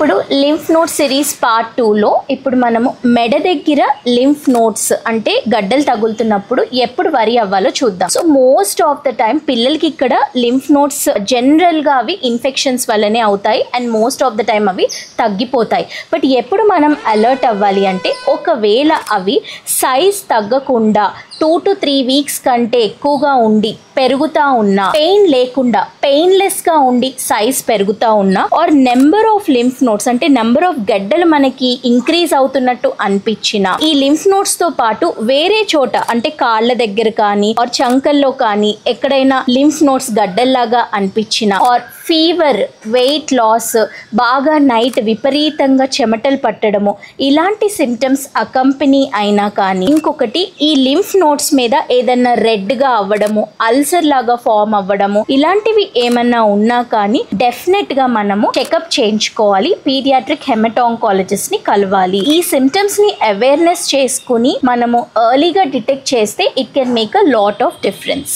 ఇప్పుడు lymph node series part 2లో ఇప్పుడు మనము మెడ దగ్గర లింఫ్ నోడ్స్ అంటే గడ్డలు తగులుతున్నప్పుడు ఎప్పుడు వరి అవ్వాలో చూద్దాం. So most of the time పిల్లలకి ఇక్కడ లింఫ్ నోడ్స్ జనరల్ గా అవి ఇన్ఫెక్షన్స్ వల్లనే అవుతాయి and most of the time అవి తగ్గిపోతాయి. బట్ ఎప్పుడు మనం అలర్ట్ అవ్వాలి అంటే ఒకవేళ అవి సైజ్ తగ్గకుండా 2 to 3 వీక్స్ కంటే ఎక్కువగా ఉండి పెరుగుతా ఉన్నా, పెయిన్ లేకుండా పెయిన్లెస్ గా ఉండి సైజ్ పెరుగుతా ఉన్నా, or number of lymph nodes అంటే నెంబర్ ఆఫ్ గడ్డలు మనకి ఇంక్రీజ్ అవుతున్నట్టు అనిపించిన, ఈ లింఫ్ నోడ్స్ తో పాటు వేరే చోట అంటే కాళ్ళ దగ్గర కానీ ఆర్ చంకల్లో కానీ ఎక్కడైనా లింఫ్ నోడ్స్ గడ్డల్లాగా అనిపించిన, ఆర్ ఫీవర్, వెయిట్ లాస్, బాగా నైట్ విపరీతంగా చెమటలు పట్టడము, ఇలాంటి సిమ్టమ్స్ అకంపెనీ అయినా కానీ, ఇంకొకటి ఈ లింఫ్ నోడ్స్ మీద ఏదన్నా రెడ్ గా అవ్వడము, అల్సర్ లాగా ఫామ్ అవ్వడము, ఇలాంటివి ఏమన్నా ఉన్నా కానీ డెఫినెట్ గా మనము చెకప్ చేయించుకోవాలి. పీడియాట్రిక్ హెమటాంకాలజిస్ట్ ని కలవాలి. ఈ సిమ్టమ్స్ ని అవేర్నెస్ చేసుకుని మనము ఎర్లీగా డిటెక్ట్ చేస్తే it can make a lot of difference.